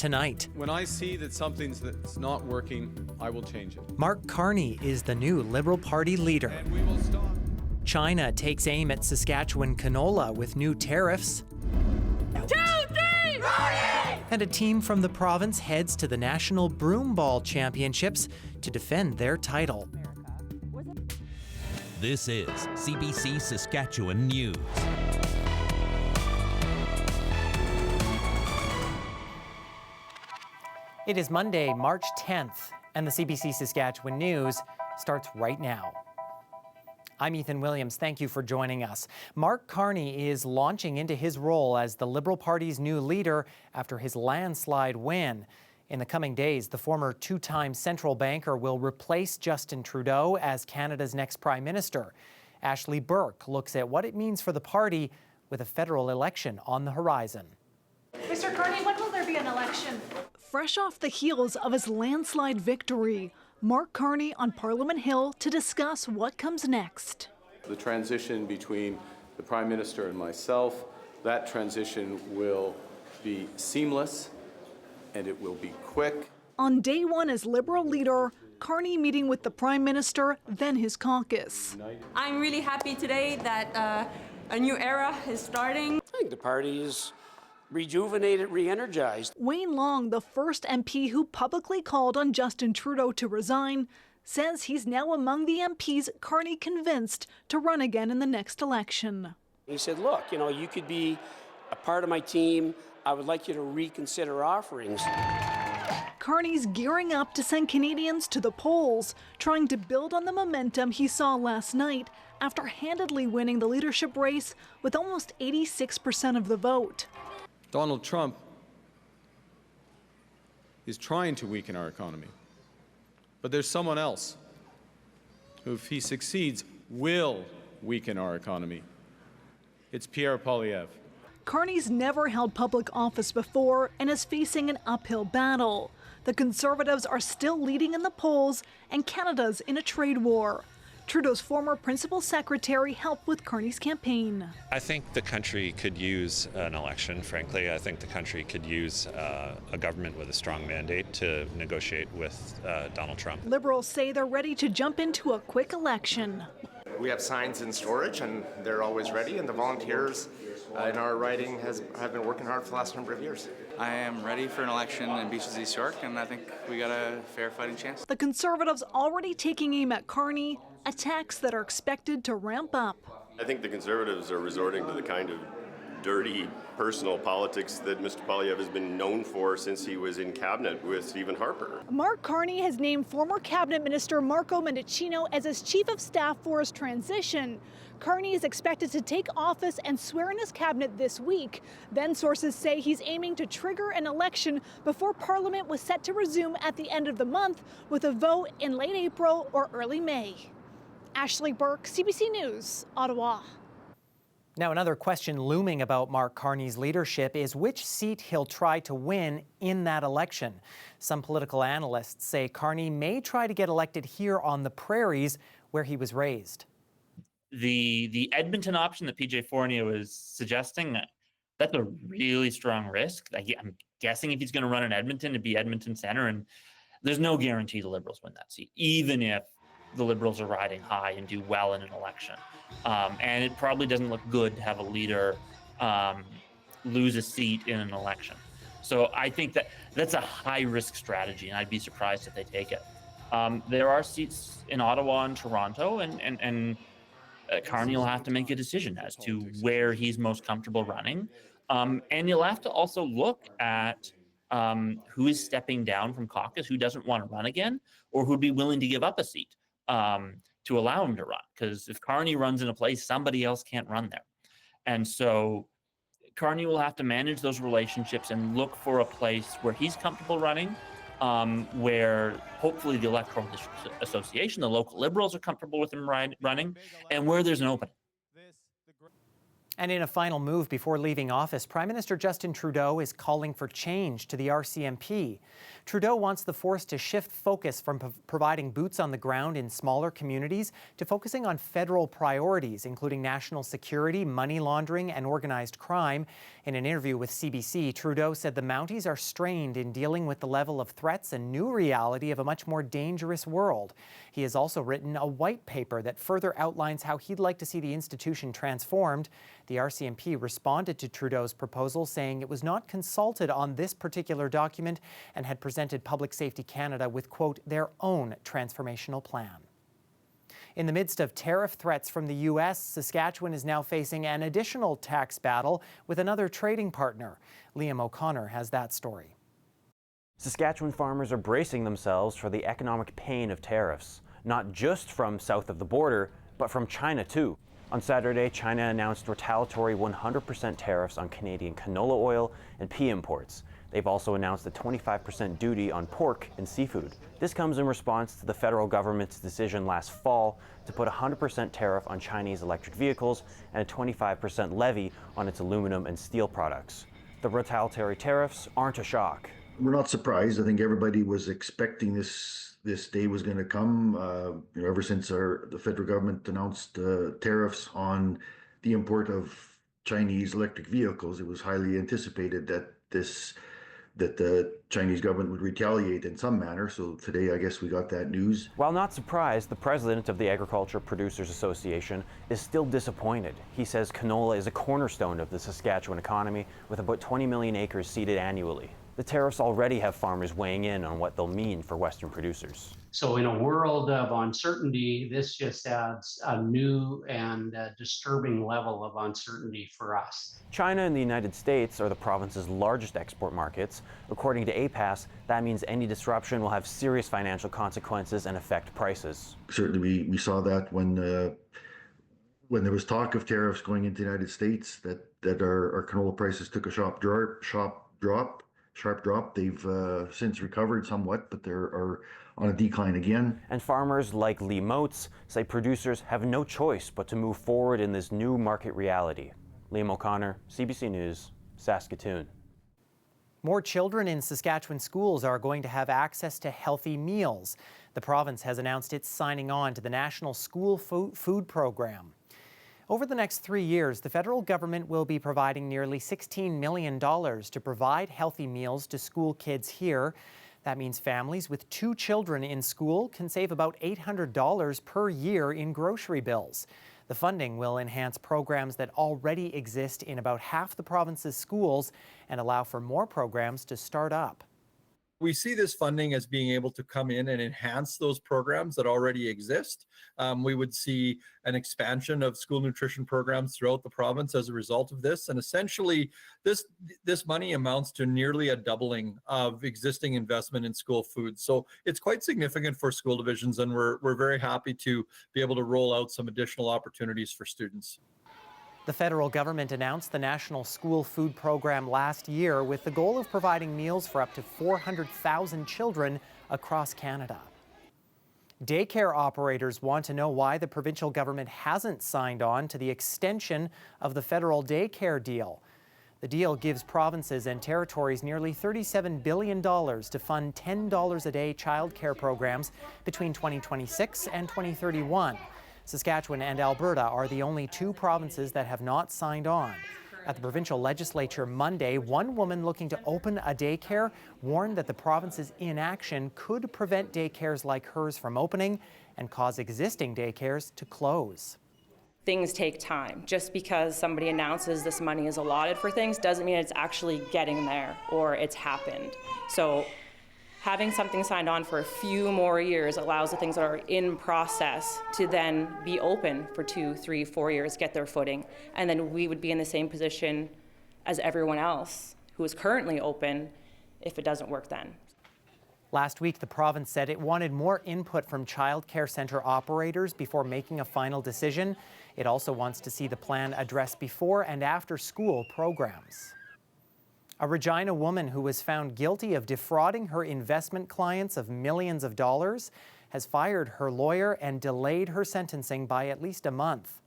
tonight. When I see that that's not working, I will change it. Mark Carney is the new Liberal Party leader. And we will stop. China takes aim at Saskatchewan canola with new tariffs. 2, 3, ready! And a team from the province heads to the National Broomball Championships to defend their title. This is CBC Saskatchewan News. It is Monday, March 10th, and the CBC Saskatchewan News starts right now. I'm Ethan Williams. Thank you for joining us. Mark Carney is launching into his role as the Liberal Party's new leader after his landslide win. In the coming days, the former two-time central banker will replace Justin Trudeau as Canada's next Prime Minister. Ashley Burke looks at what it means for the party with a federal election on the horizon. Mr. Carney, when will there be an election? Fresh off the heels of his landslide victory, Mark Carney on Parliament Hill to discuss what comes next. The transition between the Prime Minister and myself, that transition will be seamless and it will be quick. On day one as Liberal leader, Carney meeting with the Prime Minister, then his caucus. I'm really happy today that a new era is starting. I think the party is rejuvenated, re-energized. Wayne Long, the first MP who publicly called on Justin Trudeau to resign, says he's now among the MPs Carney convinced to run again in the next election. He said, look, you could be a part of my team. I would like you to reconsider offerings. Carney's gearing up to send Canadians to the polls, trying to build on the momentum he saw last night after handedly winning the leadership race with almost 86% of the vote. Donald Trump is trying to weaken our economy. But there's someone else who, if he succeeds, will weaken our economy. It's Pierre Poilievre. Carney's never held public office before and is facing an uphill battle. The Conservatives are still leading in the polls, and Canada's in a trade war. Trudeau's former principal secretary helped with Carney's campaign. I think the country could use an election, frankly. I think the country could use a government with a strong mandate to negotiate with Donald Trump. Liberals say they're ready to jump into a quick election. We have signs in storage and they're always ready, and the volunteers in our riding have been working hard for the last number of years. I am ready for an election in Beaches East York, and I think we got a fair fighting chance. The Conservatives already taking aim at Carney, attacks that are expected to ramp up. I think the Conservatives are resorting to the kind of dirty personal politics that Mr. Poilievre has been known for since he was in cabinet with Stephen Harper. Mark Carney has named former cabinet minister Marco Mendicino as his chief of staff for his transition. Carney is expected to take office and swear in his cabinet this week. Then sources say he's aiming to trigger an election before Parliament was set to resume at the end of the month, with a vote in late April or early May. Ashley Burke, CBC News, Ottawa. Now, another question looming about Mark Carney's leadership is which seat he'll try to win in that election. Some political analysts say Carney may try to get elected here on the prairies where he was raised. The Edmonton option that PJ Fournier was suggesting, that's a really strong risk. I'm guessing if he's going to run in Edmonton, it'd be Edmonton Centre, and there's no guarantee the Liberals win that seat, even if the Liberals are riding high and do well in an election. And it probably doesn't look good to have a leader lose a seat in an election. So I think that's a high-risk strategy, and I'd be surprised if they take it. There are seats in Ottawa and Toronto, and Carney will have to make a decision as to where he's most comfortable running. And you'll have to also look at who is stepping down from caucus, who doesn't want to run again, or who'd be willing to give up a seat to allow him to run. Because if Carney runs in a place, somebody else can't run there. And so Carney will have to manage those relationships and look for a place where he's comfortable running, where hopefully the Electoral Association, the local Liberals, are comfortable with him running, and where there's an opening. And in a final move before leaving office, Prime Minister Justin Trudeau is calling for change to the RCMP. Trudeau wants the force to shift focus from providing boots on the ground in smaller communities to focusing on federal priorities, including national security, money laundering, and organized crime. In an interview with CBC, Trudeau said the Mounties are strained in dealing with the level of threats and new reality of a much more dangerous world. He has also written a white paper that further outlines how he'd like to see the institution transformed. The RCMP responded to Trudeau's proposal, saying it was not consulted on this particular document and had presented Public Safety Canada with, quote, their own transformational plan. In the midst of tariff threats from the U.S., Saskatchewan is now facing an additional tax battle with another trading partner. Liam O'Connor has that story. Saskatchewan farmers are bracing themselves for the economic pain of tariffs, not just from south of the border, but from China too. On Saturday, China announced retaliatory 100% tariffs on Canadian canola oil and pea imports. They've also announced a 25% duty on pork and seafood. This comes in response to the federal government's decision last fall to put a 100% tariff on Chinese electric vehicles and a 25% levy on its aluminum and steel products. The retaliatory tariffs aren't a shock. We're not surprised. I think everybody was expecting this day was going to come. Ever since the federal government announced tariffs on the import of Chinese electric vehicles, it was highly anticipated that the Chinese government would retaliate in some manner. So today, I guess we got that news. While not surprised, the president of the Agriculture Producers Association is still disappointed. He says canola is a cornerstone of the Saskatchewan economy, with about 20 million acres seeded annually. The tariffs already have farmers weighing in on what they'll mean for Western producers. So in a world of uncertainty, this just adds a new and disturbing level of uncertainty for us. China and the United States are the province's largest export markets. According to APAS, that means any disruption will have serious financial consequences and affect prices. Certainly we saw that when there was talk of tariffs going into the United States, that our canola prices took a sharp drop. They've since recovered somewhat, but they're on a decline again. And farmers like Lee Moats say producers have no choice but to move forward in this new market reality. Liam O'Connor, CBC News, Saskatoon. More children in Saskatchewan schools are going to have access to healthy meals. The province has announced it's signing on to the National School Food Program. Over the next 3 years, the federal government will be providing nearly $16 million to provide healthy meals to school kids here. That means families with 2 children in school can save about $800 per year in grocery bills. The funding will enhance programs that already exist in about half the province's schools and allow for more programs to start up. We see this funding as being able to come in and enhance those programs that already exist. We would see an expansion of school nutrition programs throughout the province as a result of this. And essentially, this money amounts to nearly a doubling of existing investment in school food. So it's quite significant for school divisions, and we're very happy to be able to roll out some additional opportunities for students. The federal government announced the National School Food Program last year with the goal of providing meals for up to 400,000 children across Canada. Daycare operators want to know why the provincial government hasn't signed on to the extension of the federal daycare deal. The deal gives provinces and territories nearly $37 billion to fund $10 a day childcare programs between 2026 and 2031. Saskatchewan and Alberta are the only 2 provinces that have not signed on. At the provincial legislature Monday, one woman looking to open a daycare warned that the province's inaction could prevent daycares like hers from opening and cause existing daycares to close. Things take time. Just because somebody announces this money is allotted for things doesn't mean it's actually getting there or it's happened. So having something signed on for a few more years allows the things that are in process to then be open for 2, 3, 4 years, get their footing. And then we would be in the same position as everyone else who is currently open if it doesn't work then. Last week, the province said it wanted more input from child care centre operators before making a final decision. It also wants to see the plan address before and after school programs. A Regina woman who was found guilty of defrauding her investment clients of millions of dollars has fired her lawyer and delayed her sentencing by at least a month.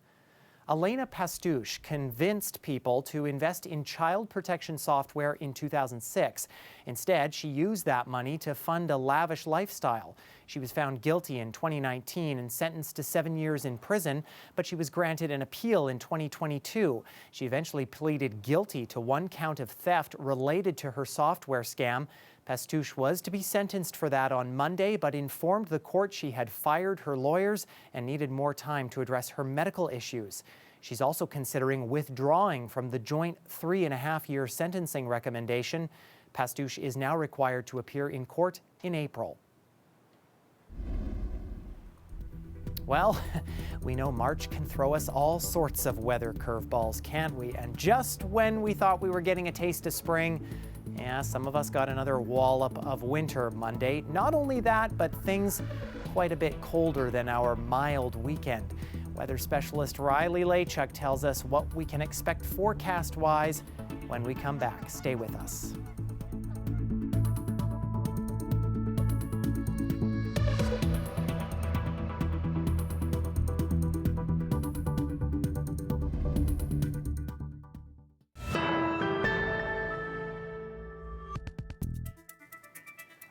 Elena Pastuch convinced people to invest in child protection software in 2006. Instead, she used that money to fund a lavish lifestyle. She was found guilty in 2019 and sentenced to 7 years in prison, but she was granted an appeal in 2022. She eventually pleaded guilty to 1 count of theft related to her software scam. Pastuch was to be sentenced for that on Monday, but informed the court she had fired her lawyers and needed more time to address her medical issues. She's also considering withdrawing from the joint 3.5-year sentencing recommendation. Pastuch is now required to appear in court in April. Well, we know March can throw us all sorts of weather curveballs, can't we? And just when we thought we were getting a taste of spring, yeah, some of us got another wallop of winter Monday. Not only that, but things quite a bit colder than our mild weekend. Weather specialist Riley Lachuk tells us what we can expect forecast-wise when we come back. Stay with us.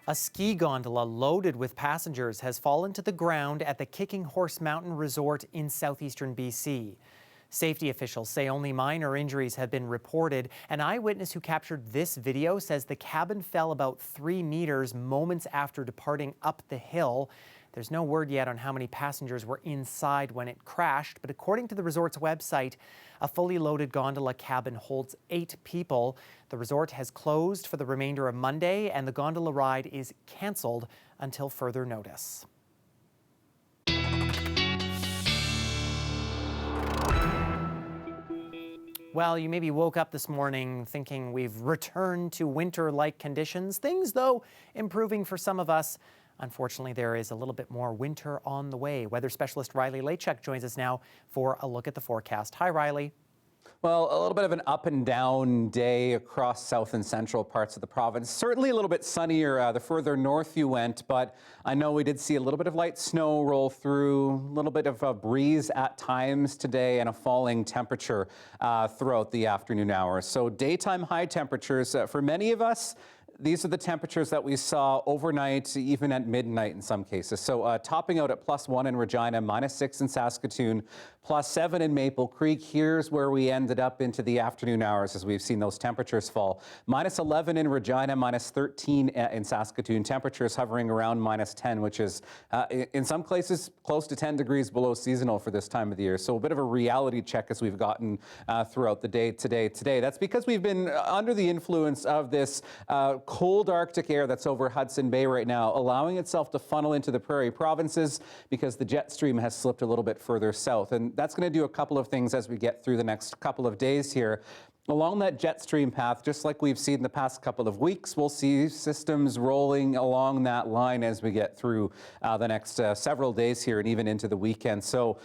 A ski gondola loaded with passengers has fallen to the ground at the Kicking Horse Mountain Resort in southeastern BC. Safety officials say only minor injuries have been reported. An eyewitness who captured this video says the cabin fell about 3 meters moments after departing up the hill. There's no word yet on how many passengers were inside when it crashed, but according to the resort's website, a fully loaded gondola cabin holds 8 people. The resort has closed for the remainder of Monday, and the gondola ride is canceled until further notice. Well, you maybe woke up this morning thinking we've returned to winter-like conditions. Things, though, improving for some of us. Unfortunately, there is a little bit more winter on the way. Weather specialist Riley Lachuk joins us now for a look at the forecast. Hi, Riley. Well, a little bit of an up and down day across south and central parts of the province. Certainly a little bit sunnier the further north you went, but I know we did see a little bit of light snow roll through, a little bit of a breeze at times today, and a falling temperature throughout the afternoon hours. So daytime high temperatures for many of us. These are the temperatures that we saw overnight, even at midnight in some cases. So topping out at +1 in Regina, -6 in Saskatoon, +7 in Maple Creek. Here's where we ended up into the afternoon hours as we've seen those temperatures fall. -11 in Regina, -13 in Saskatoon. Temperatures hovering around -10, which is in some places close to 10 degrees below seasonal for this time of the year. So a bit of a reality check as we've gotten throughout the day today. That's because we've been under the influence of this cold Arctic air that's over Hudson Bay right now, allowing itself to funnel into the prairie provinces because the jet stream has slipped a little bit further south. And that's going to do a couple of things as we get through the next couple of days here. Along that jet stream path, just like we've seen the past couple of weeks, we'll see systems rolling along that line as we get through the next several days here and even into the weekend. So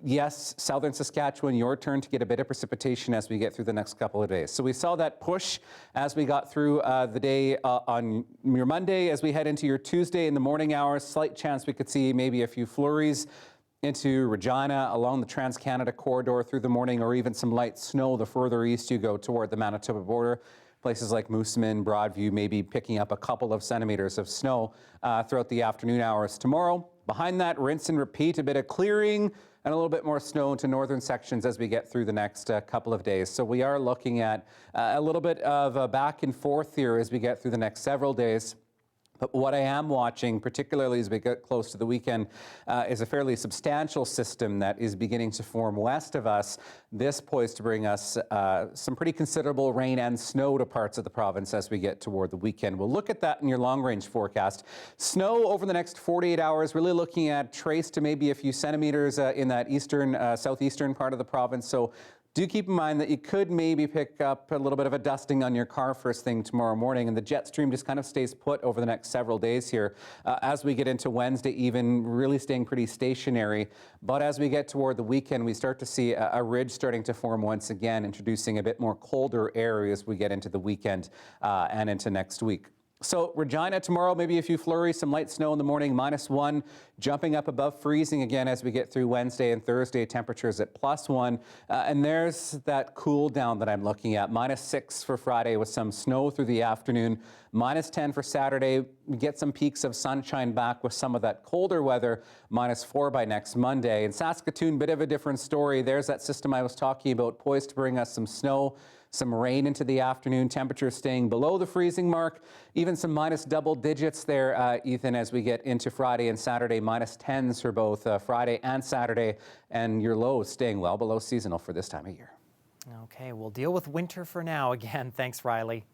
yes, southern Saskatchewan, your turn to get a bit of precipitation as we get through the next couple of days. So we saw that push as we got through the day on your Monday. As we head into your Tuesday in the morning hours, slight chance we could see maybe a few flurries into Regina, along the Trans-Canada corridor through the morning, or even some light snow the further east you go toward the Manitoba border. Places like Moosomin, Broadview, maybe picking up a couple of centimeters of snow throughout the afternoon hours tomorrow. Behind that, rinse and repeat, a bit of clearing and a little bit more snow into northern sections as we get through the next couple of days. So we are looking at a little bit of a back and forth here as we get through the next several days. But what I am watching, particularly as we get close to the weekend, is a fairly substantial system that is beginning to form west of us. This poised to bring us some pretty considerable rain and snow to parts of the province as we get toward the weekend. We'll look at that in your long-range forecast. Snow over the next 48 hours, really looking at trace to maybe a few centimeters in that eastern, southeastern part of the province. So do keep in mind that you could maybe pick up a little bit of a dusting on your car first thing tomorrow morning, and the jet stream just kind of stays put over the next several days here as we get into Wednesday, even really staying pretty stationary. But as we get toward the weekend, we start to see a ridge starting to form once again, introducing a bit more colder air as we get into the weekend and into next week. So Regina tomorrow, maybe a few flurries, some light snow in the morning, -1, jumping up above freezing again as we get through Wednesday and Thursday, temperatures at +1. And there's that cool down that I'm looking at, -6 for Friday with some snow through the afternoon, -10 for Saturday. We get some peaks of sunshine back with some of that colder weather, -4 by next Monday. In Saskatoon, bit of a different story. There's that system I was talking about, poised to bring us some snow. Some rain into the afternoon, temperatures staying below the freezing mark, even some minus double digits there, Ethan, as we get into Friday and Saturday, -10s for both Friday and Saturday, and your lows staying well below seasonal for this time of year. Okay, we'll deal with winter for now. Again, thanks, Riley.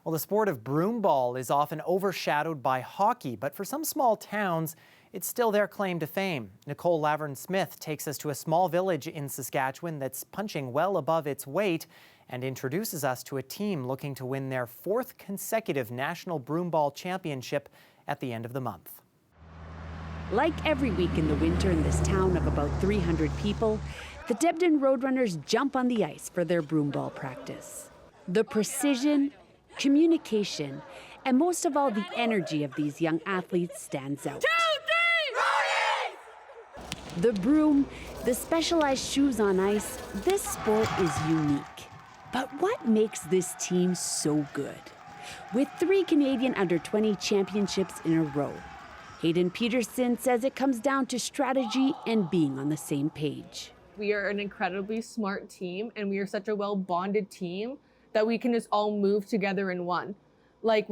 Well, the sport of broomball is often overshadowed by hockey, but for some small towns, it's still their claim to fame. Nicole Laverne-Smith takes us to a small village in Saskatchewan that's punching well above its weight and introduces us to a team looking to win their 4th consecutive National Broomball Championship at the end of the month. Like every week in the winter in this town of about 300 people, the Debden Roadrunners jump on the ice for their broomball practice. The precision, communication, and most of all, the energy of these young athletes stands out. The broom, the specialized shoes on ice, this sport is unique. But what makes this team so good? With 3 Canadian under-20 championships in a row, Hayden Peterson says it comes down to strategy and being on the same page. We are an incredibly smart team, and we are such a well-bonded team that we can just all move together in one. Like,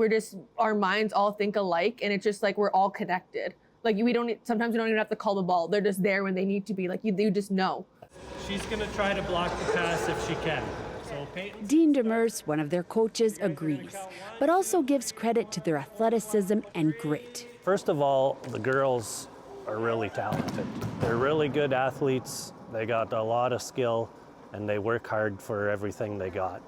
our minds all think alike, and it's just like we're all connected. Like, sometimes we don't even have to call the ball. They're just there when they need to be. Like, you just know. She's going to try to block the pass if she can. So Dean Demers, one of their coaches, agrees, but also gives credit to their athleticism and grit. First of all, the girls are really talented. They're really good athletes. They got a lot of skill, and they work hard for everything they got.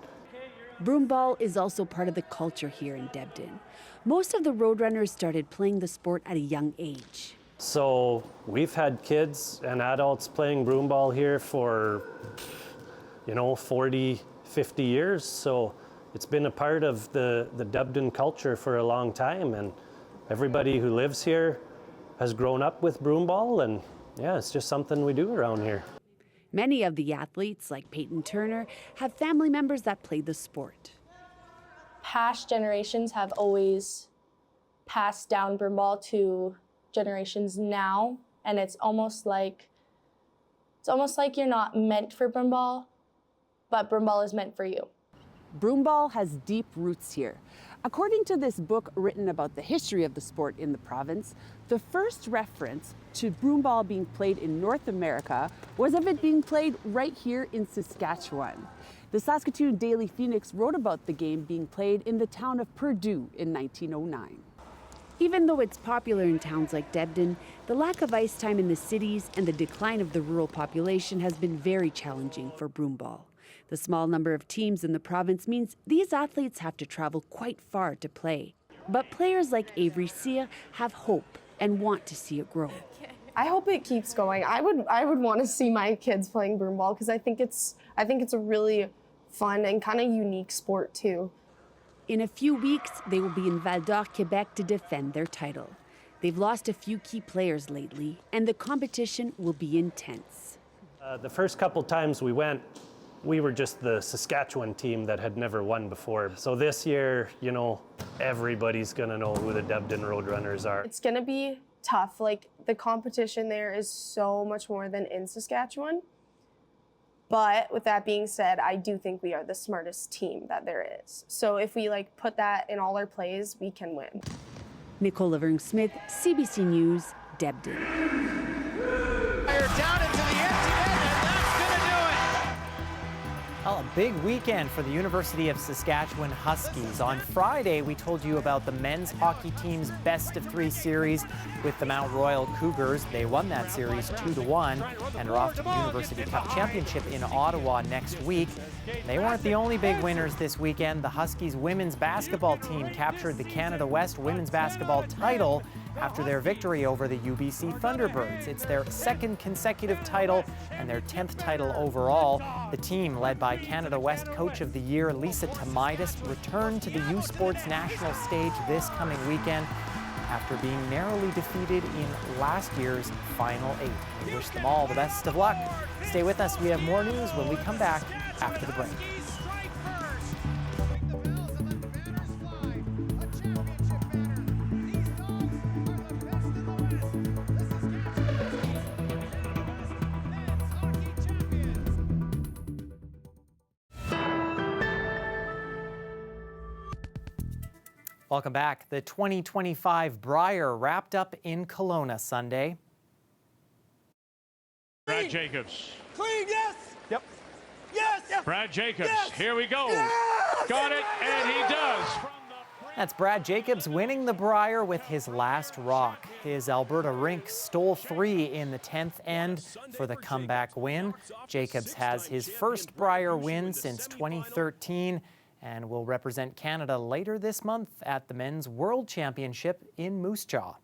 Broomball is also part of the culture here in Debden. Most of the Roadrunners started playing the sport at a young age. So we've had kids and adults playing broomball here for, 40, 50 years. So it's been a part of the Debden culture for a long time. And everybody who lives here has grown up with broomball. And yeah, it's just something we do around here. Many of the athletes, like Peyton Turner, have family members that play the sport. Past generations have always passed down broomball to generations now, and it's almost like you're not meant for broomball, but broomball is meant for you. Broomball has deep roots here. According to this book written about the history of the sport in the province, the first reference to broomball being played in North America was of it being played right here in Saskatchewan. The Saskatoon Daily Phoenix wrote about the game being played in the town of Purdue in 1909. Even though it's popular in towns like Debden, the lack of ice time in the cities and the decline of the rural population has been very challenging for broomball. The small number of teams in the province means these athletes have to travel quite far to play. But players like Avery Sia have hope and want to see it grow. I hope it keeps going. I would want to see my kids playing broomball because I think it's a really fun and kind of unique sport too. In a few weeks, they will be in Val d'Or, Quebec to defend their title. They've lost a few key players lately, and the competition will be intense. The first couple times we went, we were just the Saskatchewan team that had never won before. So this year, everybody's going to know who the Debden Roadrunners are. It's going to be tough. Like, the competition there is so much more than in Saskatchewan. But with that being said, I do think we are the smartest team that there is. So if we put that in all our plays, we can win. Nicole Laverne-Smith, CBC News, Debden. Down into the empty net, and that's going to do it. Well, a big weekend for the University of Saskatchewan Huskies. On Friday, we told you about the men's hockey team's best-of-3 series with the Mount Royal Cougars. They won that series 2-1 and are off to the University Cup Championship in Ottawa next week. They weren't the only big winners this weekend. The Huskies women's basketball team captured the Canada West women's basketball title after their victory over the UBC Thunderbirds. It's their second consecutive title and their 10th title overall. The team, led by Canada West Coach of the Year Lisa Tomaitis, returned to the U Sports national stage this coming weekend after being narrowly defeated in last year's Final 8. We wish them all the best of luck. Stay with us. We have more news when we come back after the break. Welcome back. The 2025 Brier wrapped up in Kelowna Sunday. Brad Jacobs. Clean, yes! Yep. Yes! Brad Jacobs. Yes! Here we go. Yes! Got it, and he does. That's Brad Jacobs winning the Brier with his last rock. His Alberta rink stole 3 in the 10th end for the comeback win. Jacobs has his first Brier win since 2013 and will represent Canada later this month at the Men's World Championship in Moose Jaw.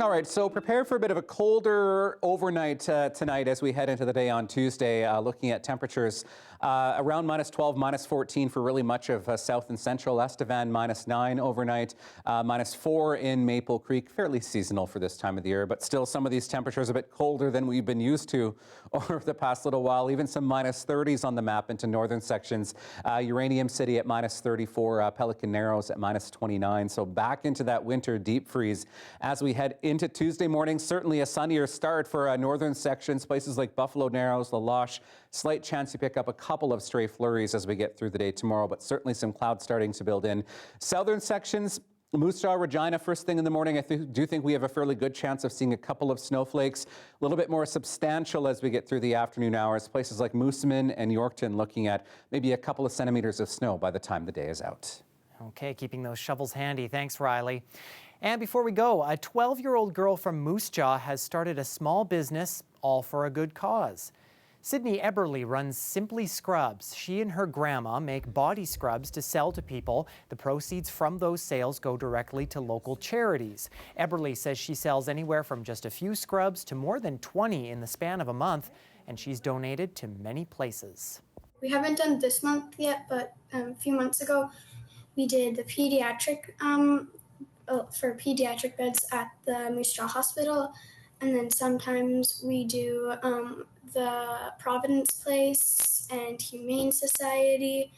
All right, so prepare for a bit of a colder overnight tonight as we head into the day on Tuesday, looking at temperatures around -12, -14 for really much of south and central. Estevan -9 overnight, -4 in Maple Creek, fairly seasonal for this time of the year, but still some of these temperatures a bit colder than we've been used to over the past little while. Even some -30s on the map into northern sections. Uranium City at -34, Pelican Narrows at -29, so back into that winter deep freeze as we head into Tuesday morning. Certainly a sunnier start for northern sections, places like Buffalo Narrows, La Loche. Slight chance you pick up a couple of stray flurries as we get through the day tomorrow, but certainly some clouds starting to build in. Southern sections, Moose Jaw, Regina, first thing in the morning. I do think we have a fairly good chance of seeing a couple of snowflakes, a little bit more substantial as we get through the afternoon hours. Places like Moosomin and Yorkton looking at maybe a couple of centimeters of snow by the time the day is out. Okay, keeping those shovels handy. Thanks, Riley. And before we go, a 12-year-old girl from Moose Jaw has started a small business, all for a good cause. Sydney Eberly runs Simply Scrubs. She and her grandma make body scrubs to sell to people. The proceeds from those sales go directly to local charities. Eberly says she sells anywhere from just a few scrubs to more than 20 in the span of a month, and she's donated to many places. We haven't done this month yet, but a few months ago, we did the pediatric for pediatric beds at the Moose Jaw Hospital, and then sometimes we do the Providence Place and Humane Society,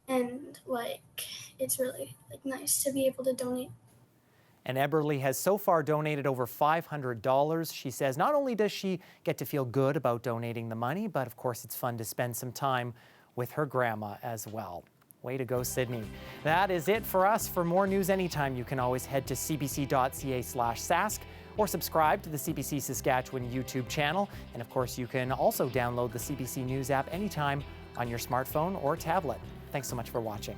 and it's really nice to be able to donate. And Eberly has so far donated over $500. She says not only does she get to feel good about donating the money, but of course it's fun to spend some time with her grandma as well. Way to go, Sydney. That is it for us. For more news anytime, you can always head to cbc.ca/Sask or subscribe to the CBC Saskatchewan YouTube channel. And of course, you can also download the CBC News app anytime on your smartphone or tablet. Thanks so much for watching.